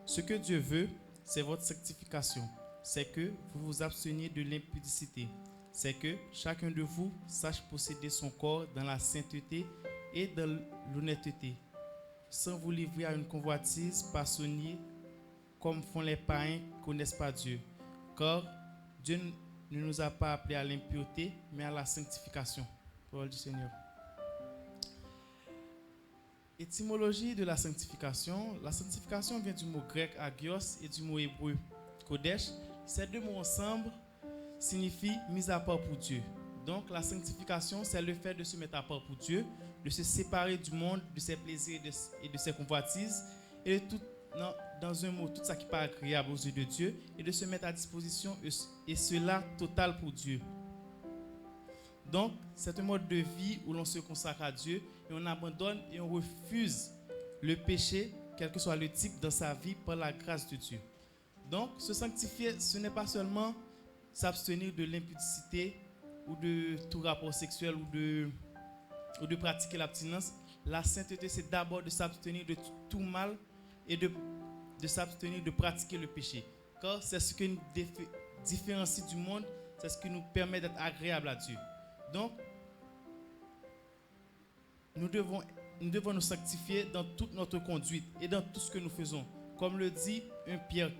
Ce que Dieu veut, c'est votre sanctification. C'est que vous vous absteniez de l'impudicité. C'est que chacun de vous sache posséder son corps dans la sainteté et dans l'honnêteté, sans vous livrer à une convoitise passionnée comme font les païens qui ne connaissent pas Dieu. Car Dieu ne nous a pas appelés à l'impureté, mais à la sanctification. Parole du Seigneur. Étymologie de la sanctification. La sanctification vient du mot grec agios et du mot hébreu kodesh. Ces deux mots ensemble signifient mise à part pour Dieu. Donc la sanctification, c'est le fait de se mettre à part pour Dieu, de se séparer du monde, de ses plaisirs et de ses convoitises, et de tout, dans un mot, tout ça qui n'est pas agréable aux yeux de Dieu, et de se mettre à disposition, et cela total pour Dieu. Donc, c'est un mode de vie où l'on se consacre à Dieu, et on abandonne et on refuse le péché, quel que soit le type dans sa vie, par la grâce de Dieu. Donc, se sanctifier, ce n'est pas seulement s'abstenir de l'impudicité ou de tout rapport sexuel ou de pratiquer l'abstinence. La sainteté, c'est d'abord de s'abstenir de tout mal et de s'abstenir de pratiquer le péché. Car c'est ce qui nous différencie du monde, c'est ce qui nous permet d'être agréable à Dieu. Donc, nous devons nous sanctifier dans toute notre conduite et dans tout ce que nous faisons. Comme le dit 1 Pierre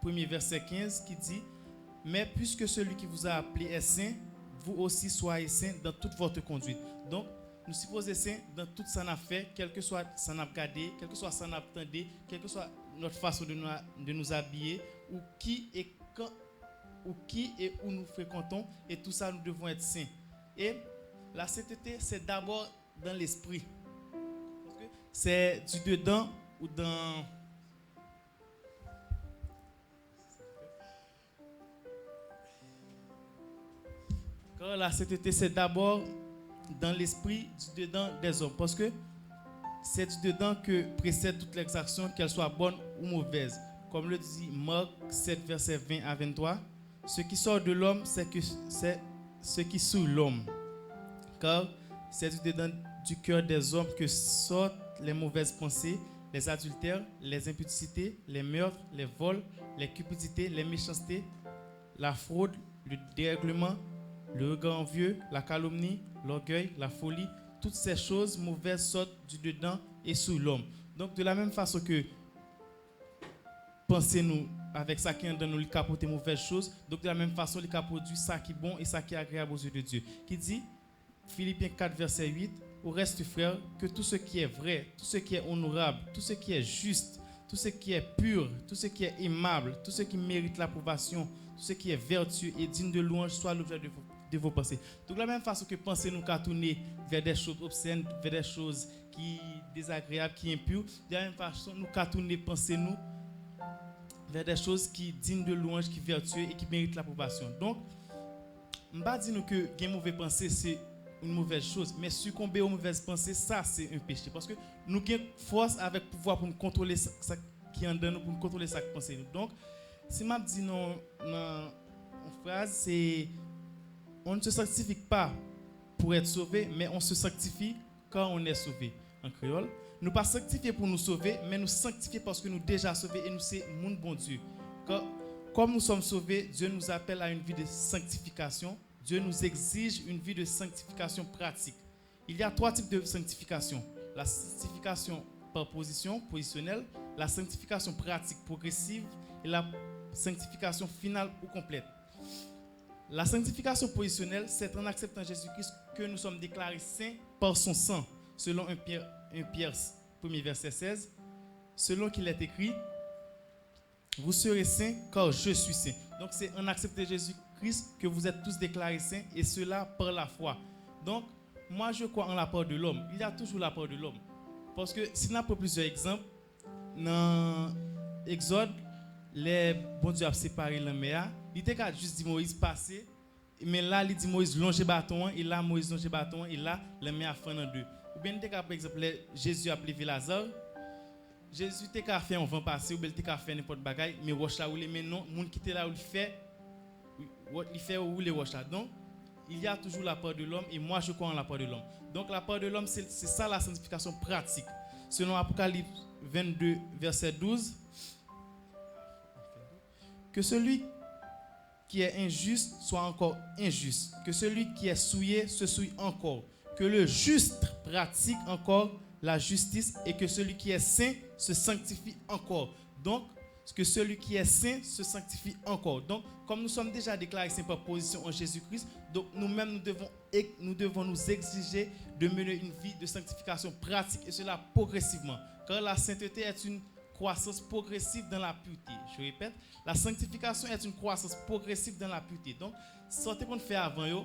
1er verset 15 qui dit « Mais puisque celui qui vous a appelé est saint, vous aussi soyez saints dans toute votre conduite. » Donc, nous supposons saints dans tout ça n'a fait, quel que soit ça n'a regardé, quel que soit ça n'a entendu, quelle que soit notre façon de nous habiller, ou qui et où nous fréquentons, et tout ça, nous devons être saints. Et la sainteté, c'est d'abord dans l'esprit. C'est du dedans ou dans... Car la sainteté, c'est d'abord dans l'esprit, du dedans des hommes. Parce que c'est du dedans que précèdent toutes les actions, qu'elles soient bonnes ou mauvaises. Comme le dit Marc 7, verset 20 à 23. Ce qui sort de l'homme, c'est ce qui souille l'homme. Car c'est du dedans du cœur des hommes que sortent les mauvaises pensées, les adultères, les impudicités, les meurtres, les vols, les cupidités, les méchancetés, la fraude, le dérèglement, le regard envieux, la calomnie, l'orgueil, la folie. Toutes ces choses mauvaises sortent du dedans et souillent l'homme. Donc de la même façon que pensez-nous avec ça qui est dans nous, il capote mauvaises choses. Donc de la même façon, il capote ça qui est bon et ça qui est agréable aux yeux de Dieu. Qui dit, Philippiens 4, verset 8, au reste, frère, que tout ce qui est vrai, tout ce qui est honorable, tout ce qui est juste, tout ce qui est pur, tout ce qui est aimable, tout ce qui mérite l'approbation, tout ce qui est vertueux et digne de louange soit l'objet de vos pensées. Donc de la même façon que penser nous qu'à tourner vers des choses obscènes, vers des choses qui désagréables, qui impures, de la même façon nous qu'à tourner penser nous vers des choses qui dignes de louange, qui vertueux et qui méritent l'approbation. Donc, je ne vais pas dire que les mauvaises pensées c'est une mauvaise chose, mais succomber aux mauvaises pensées, ça c'est un péché. Parce que nous avons force avec pouvoir pour nous contrôler ça qui est en nous, pour nous contrôler ça qui pense nous. Donc, si je dis dans une phrase, c'est on ne se sanctifie pas pour être sauvé, mais on se sanctifie quand on est sauvé. En créole, nous ne pas sanctifier pour nous sauver, mais nous sanctifier parce que nous sommes déjà sauvés et nous sommes mon bon Dieu. Comme nous sommes sauvés, Dieu nous appelle à une vie de sanctification. Dieu nous exige une vie de sanctification pratique. Il y a 3 types de sanctification. La sanctification par position, positionnelle, la sanctification pratique progressive et la sanctification finale ou complète. La sanctification positionnelle, c'est en acceptant Jésus-Christ que nous sommes déclarés saints par son sang, selon 1 Pierre 1er verset 16, selon qu'il est écrit, vous serez saints car je suis saint. Donc c'est en acceptant Jésus-Christ que vous êtes tous déclarés saints et cela par la foi. Donc moi je crois en la part de l'homme. Il y a toujours la part de l'homme. Parce que si on prend plusieurs exemples, dans Exode, les bon Dieu a séparé la mer. Il était juste dit Moïse passer, mais là il dit Moïse longe bâton et là Moïse longe bâton et là la mer a fait en deux. Ou bien par exemple Jésus a appelé Lazare. Jésus t'a fait un vent passer ou bien t'a fait n'importe bagaille mais roche là où les mais non monde qui était là où il fait où les roches là. Donc il y a toujours la part de l'homme et moi je crois en la part de l'homme. Donc la part de l'homme c'est ça la sanctification pratique. selon Apocalypse 22, verset 12, que celui qui est injuste soit encore injuste, que celui qui est souillé se souille encore, que le juste pratique encore la justice et que celui qui est saint se sanctifie encore. Donc, que celui qui est saint se sanctifie encore. Donc, comme nous sommes déjà déclarés saints par position en Jésus-Christ, donc nous-mêmes nous devons nous exiger de mener une vie de sanctification pratique et cela progressivement. Car la sainteté est une croissance progressive dans la pureté. Je répète, la sanctification est une croissance progressive dans la pureté. Donc, sortez qu'on fait avant,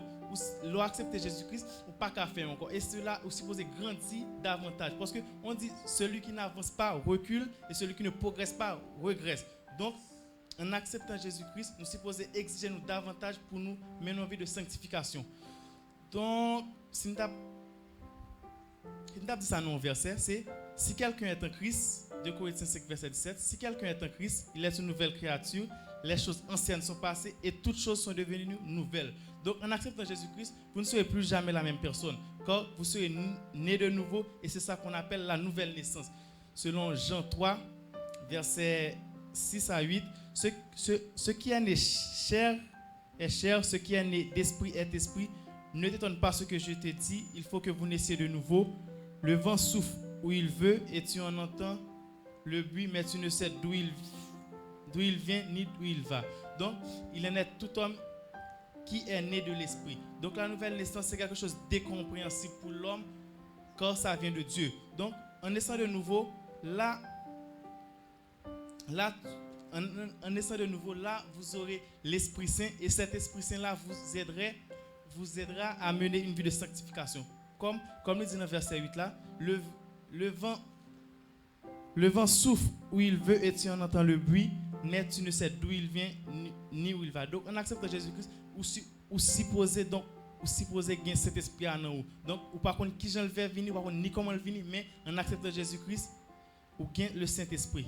ou accepter Jésus-Christ, ou pas qu'à faire encore. Et cela aussi supposé grandir davantage. Parce que on dit celui qui n'avance pas recule et celui qui ne progresse pas regresse. Donc, en acceptant Jésus-Christ, nous supposons exiger nous davantage pour nous mener une vie de sanctification. Donc, si nous avons dit ça dans un verset, c'est si quelqu'un est en Christ, 2 Corinthiens 5, verset 17, si quelqu'un est en Christ, il est une nouvelle créature, les choses anciennes sont passées et toutes choses sont devenues nouvelles. Donc, en acceptant Jésus-Christ, vous ne serez plus jamais la même personne, car vous serez né de nouveau et c'est ça qu'on appelle la nouvelle naissance. Selon Jean 3, verset 6 à 8, ce qui est né chair est chair, ce qui est né d'esprit est esprit. Ne t'étonne pas ce que je te dis, il faut que vous naissiez de nouveau. Le vent souffle où il veut et tu en entends le bruit, mais tu ne sais d'où il vient ni d'où il va. Donc, il en est tout homme qui est né de l'esprit. Donc, la nouvelle naissance, c'est quelque chose d'incompréhensible pour l'homme, car ça vient de Dieu. Donc, en naissant de nouveau, en naissant de nouveau, là, vous aurez l'Esprit Saint, et cet Esprit Saint-là vous aidera à mener une vie de sanctification. Comme nous dit dans le verset 8 là, le vent souffle où il veut et tu en entends le bruit, mais tu ne sais d'où il vient ni où il va. Donc, en acceptant Jésus-Christ, ou supposer gagner cet esprit en nous. Donc, ou par contre, qui j'en le vais venir, ou par contre, ni comment le venir, mais en acceptant Jésus-Christ, ou gagne le Saint-Esprit.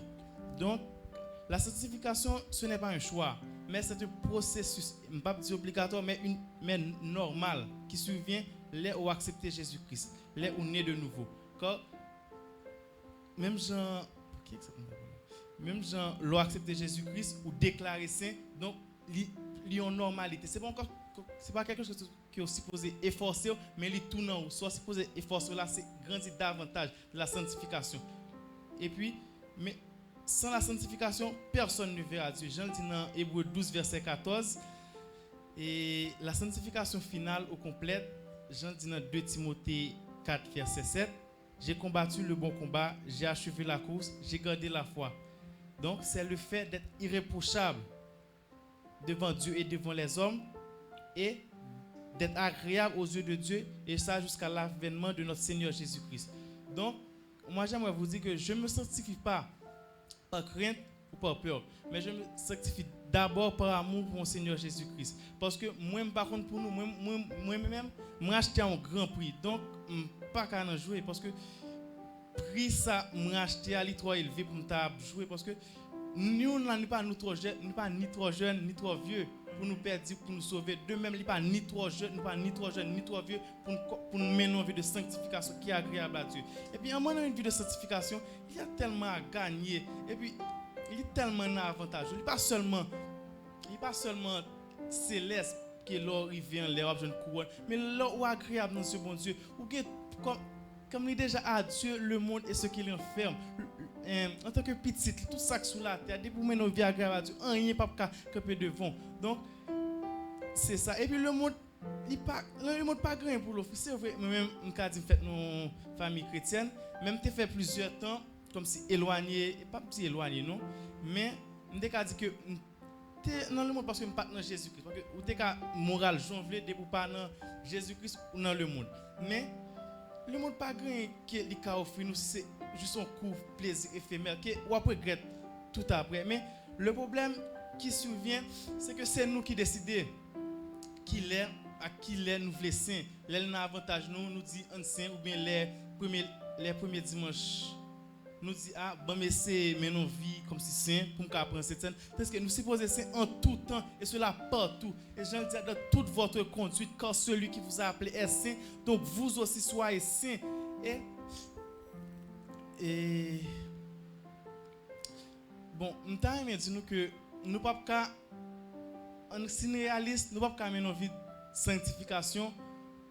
Donc, la sanctification, ce n'est pas un choix, mais c'est un processus, je ne vais pas dire obligatoire, mais normal, qui survient là où accepter Jésus-Christ, là où naît de nouveau. Car même Jean l'ont accepté Jésus-Christ ou déclaré saint, donc il y a une normalité. C'est pas quelque chose qui est supposé efforcer, mais il est tout non. Soit supposé efforcer là, c'est grandir davantage de la sanctification. Et puis, mais sans la sanctification, personne ne verra Dieu. Jean dit dans Hébreux 12, verset 14. Et la sanctification finale ou complète, Jean dit dans 2 Timothée 4, verset 7. J'ai combattu le bon combat, j'ai achevé la course, j'ai gardé la foi. Donc, c'est le fait d'être irréprochable devant Dieu et devant les hommes et d'être agréable aux yeux de Dieu, et ça jusqu'à l'avènement de notre Seigneur Jésus-Christ. Donc, moi j'aimerais vous dire que je ne me sanctifie pas par crainte ou par peur, mais je me sanctifie d'abord par amour pour mon Seigneur Jésus-Christ. Parce que moi, par contre, pour nous, moi-même, moi acheté un grand prix. Donc, pas qu'à en jouer, parce que prix ça, moi acheté à trop élevé pour nous jouer, parce que nous n'est pas ni trop jeune, ni trop vieux pour nous perdre, pour nous sauver. De même, il n'est pas ni trop jeune, ni trop vieux pour nous mener une vie de sanctification qui est agréable à Dieu. Et puis, en menant une vie de sanctification, il y a tellement à gagner. Et puis, il est tellement avantageux. Il n'est pas seulement céleste que l'or il vient, l'air jeune couronne, mais l'or ou agréable dans ce bon Dieu. Ou comme il est déjà à Dieu, le monde et ce qu'il enferme. En tant que petit, tout ça sous la terre, dès pour mener nos vies agréables à Dieu, rien pas camper devant. Donc, c'est ça. Et puis le monde, le monde pas grand pour l'offrir. C'est vrai, moi-même, je dis fait nos familles chrétiennes, même tu fait plusieurs temps, comme si éloigné, pas si éloigné, non, mais je dis que tu dans le monde parce que je ne suis pas dans Jésus-Christ. Parce que tu es moral, jonglé, dès pour pas dans Jésus-Christ ou dans le monde. Mais le monde pas grand qui a offert nous, c'est juste un court plaisir éphémère qui ou après regrette tout après. Mais le problème qui survient, c'est que c'est nous qui décidons à qui nous voulons saint. L'aile n'a avantage nous dit ancien ou bien les premiers dimanches nous dit bon mais c'est maintenant vie comme si saint pour me apprendre cette scène parce que nous supposons saint en tout temps et cela partout et j'en dis dans toute votre conduite quand celui qui vous a appelé est saint, donc vous aussi soyez saint. Et bon, nous t'avons dit nous que nous pas qu'à en si réaliste, nous pas qu'à mener une vie de sanctification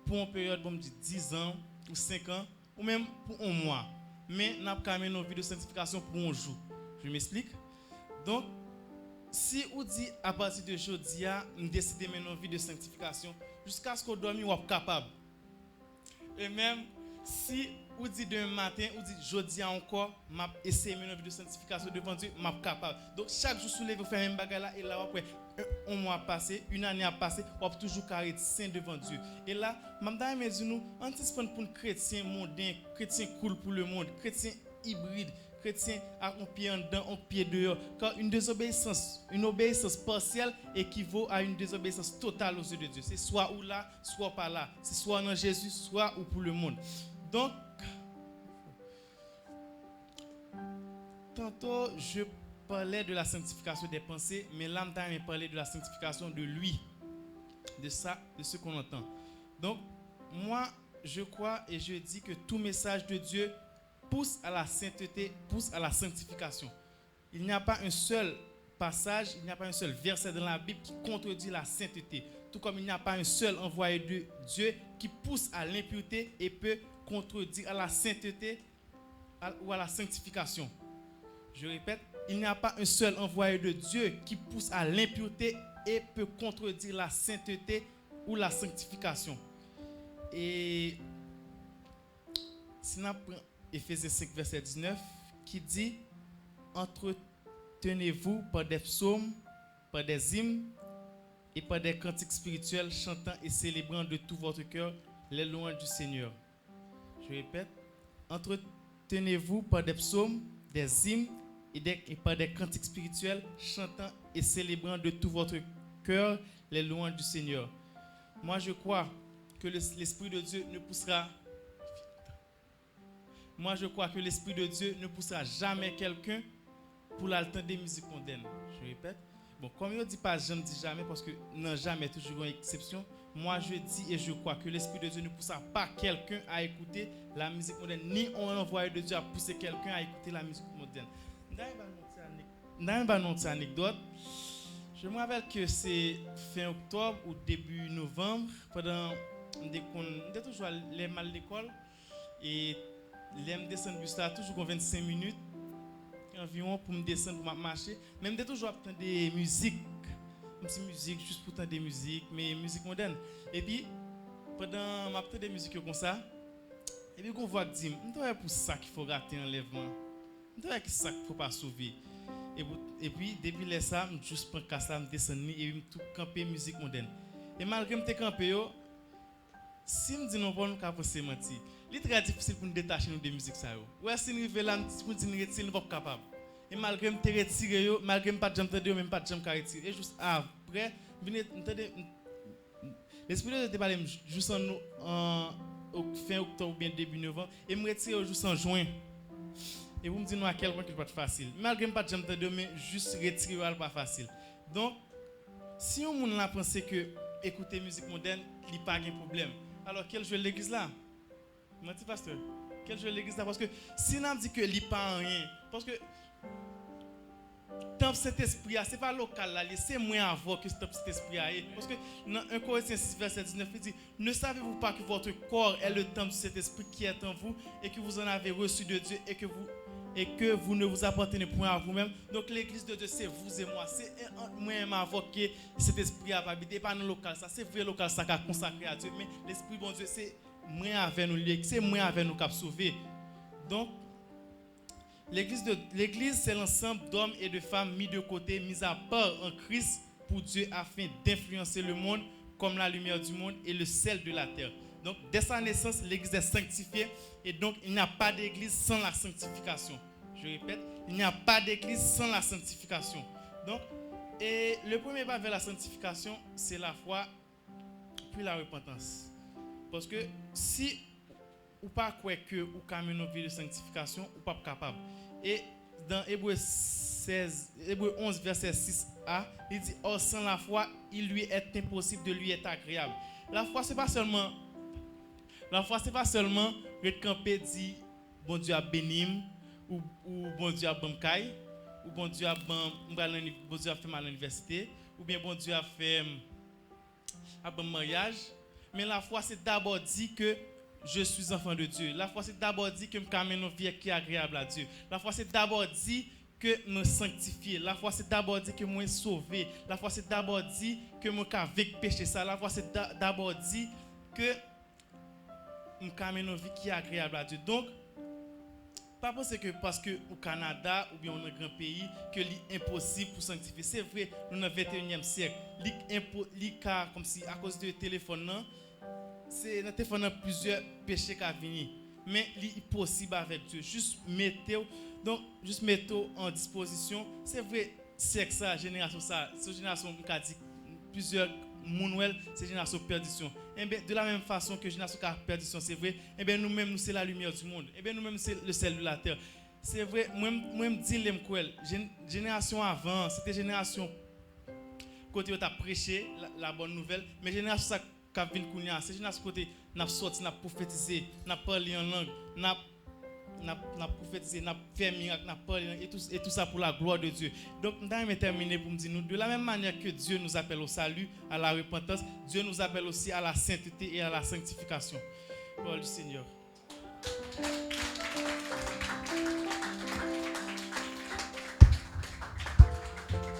pour une période comme 10 ans ou 5 ans ou même pour un mois. Mais nous pas qu'à mener une vie de sanctification pour un jour. Je m'explique. Donc si on dit à partir de aujourd'hui, nous décidons de mener une vie de sanctification jusqu'à ce qu'on dorme, on est capable. Et même si on dit demain matin, on dit jeudi encore, m'a essayé de mener une vie de sanctification devant Dieu, m'a capable. Donc chaque jour soulève, vous faites même bagarre là et là après un mois a passé, une année a passé, on peut toujours carré saint devant Dieu. Et là, m'd'a me dit nous, anticipant pour un chrétien mondain, chrétien cool pour le monde, chrétien hybride, chrétien a un pied en dedans, un pied dehors. Car une obéissance partielle équivaut à une désobéissance totale aux yeux de Dieu. C'est soit ou là, soit pas là. C'est soit dans Jésus, soit ou pour le monde. Donc, tantôt, je parlais de la sanctification des pensées, mais là, je parlais de la sanctification de lui. De ça, de ce qu'on entend. Donc, moi, je crois et je dis que tout message de Dieu pousse à la sainteté, pousse à la sanctification. Il n'y a pas un seul passage, il n'y a pas un seul verset dans la Bible qui contredit la sainteté. Tout comme il n'y a pas un seul envoyé de Dieu qui pousse à l'impureté et peut contredire à la sainteté ou à la sanctification. Je répète, il n'y a pas un seul envoyé de Dieu qui pousse à l'impureté et peut contredire la sainteté ou la sanctification. Et si on prend Éphésiens 5, verset 19, qui dit « Entretenez-vous par des psaumes, par des hymnes et par des cantiques spirituels, chantant et célébrant de tout votre cœur les louanges du Seigneur. » Je répète, « Entretenez-vous par des psaumes, des hymnes et par des cantiques spirituels, chantant et célébrant de tout votre cœur les louanges du Seigneur. » Moi, je crois que l'Esprit de Dieu ne poussera jamais quelqu'un pour l'entendre des musiques mondaines. Je répète. Bon, comme je ne dis pas, je ne dis jamais parce que non, jamais, toujours une exception. Moi, je dis et je crois que l'Esprit de Dieu ne poussera pas quelqu'un à écouter la musique mondaine, ni on envoyé de Dieu à pousser quelqu'un à écouter la musique mondaine. Dans une anecdote, je me rappelle que c'est fin octobre ou début novembre, pendant que toujours les mal d'école et les me descendre bus là toujours 25 minutes environ pour me descendre pour marcher, même de toujours entendre des musiques, musique juste pour entendre des musiques, mais musique moderne. Et puis pendant m'entendre des musiques comme ça, et puis qu'on voit que dit, c'est pour ça qu'il faut rater enlèvement. C'est ça qu'il faut pas sauver. Et puis depuis là ça, je juste prends casse là, me descendre et me tout camper musique moderne. Et malgré me camper yo, si me dit non pas nous penser mentir. C'est très difficile pour nous détacher des musiques ça yo. Ouais, si nous arrivons là pour dire retirer, nous pas capable. Et malgré me retirer yo, malgré me pas jamais entendre même pas jamais retirer. Et juste après, venez entendre l'esprit de Dieu parler juste en fin octobre ou bien début novembre et me retirer juste en juin. Et vous me dites à quel point c'est pas facile. Malgré me pas jamais entendre mais juste retirer pas facile. Donc si on monde a pensé que écouter musique moderne, il pas de problème. Alors quel jeu l'église là? Menti pasteur. Quel jeu l'église là parce que si on dit que il pas rien parce que temple Saint-Esprit c'est pas local là, c'est moins avant que temple Saint-Esprit parce que dans 1 Corinthiens 6 verset 19 il dit ne savez-vous pas que votre corps est le temple du Saint-Esprit qui est en vous et que vous en avez reçu de Dieu et que vous ne vous appartenez point à vous-même. Donc l'église de Dieu c'est vous et moi, c'est moi-même avant que cet esprit a habité pas dans le local ça, c'est vrai local ça qui a consacré à Dieu mais l'esprit bon Dieu c'est moi avec nous, c'est moi avec nous qui a sauvé. Donc l'église c'est l'ensemble d'hommes et de femmes mis de côté, mis à part en Christ pour Dieu afin d'influencer le monde comme la lumière du monde et le sel de la terre. Donc dès sa naissance l'église est sanctifiée et donc il n'y a pas d'église sans la sanctification. Je répète, il n'y a pas d'église sans la sanctification. Donc et le premier pas vers la sanctification c'est la foi puis la repentance. Parce que si ou pas quoi que ou caminer une vie de sanctification ou pas capable. Et dans Hébreux 11 verset 6a, il dit or sans la foi, il lui est impossible de lui être agréable. La foi c'est pas seulement de camper dit bon Dieu a béni, ou bon Dieu a bon caille, ou bon Dieu a bon Dieu a fait mal à l'université, ou bien bon Dieu a fait un bon mariage. Mais la foi, c'est d'abord dit que je suis enfant de Dieu. La foi, c'est d'abord dit que je mène une vie qui est agréable à Dieu. La foi, c'est d'abord dit que je me sanctifié. La foi, c'est d'abord dit que je suis sauvé. La foi, c'est d'abord dit que je suis avec péché ça. La foi, c'est d'abord dit que je mène une vie qui est agréable à Dieu. Donc, pas penser que parce que au Canada ou bien dans un grand pays que c'est impossible pour sanctifier. C'est vrai, nous dans le 21e siècle, comme si à cause du téléphone, c'est dans le téléphone plusieurs péchés qui viennent. Mais c'est possible avec Dieu. Juste mettez en disposition. C'est vrai, c'est ça, génération ça, cette génération qui a dit plusieurs Mounouel, c'est une génération de perdition. Et bien, de la même façon que génération de perdition, c'est vrai, et bien nous-mêmes, nous c'est la lumière du monde. Et bien nous-mêmes, c'est le sel de la terre. C'est vrai, moi, je dis génération avant, c'était génération côté où tu as prêché la bonne nouvelle, mais génération ça qui vient de Kounia, c'est génération côté n'a sorti, n'a prophétisé, n'a parlé en langue, n'a prophétisé, n'a fait miracle, n'a parlé et tout ça pour la gloire de Dieu. Donc, je vais terminer pour me dire, de la même manière que Dieu nous appelle au salut, à la repentance, Dieu nous appelle aussi à la sainteté et à la sanctification. Gloire du Seigneur.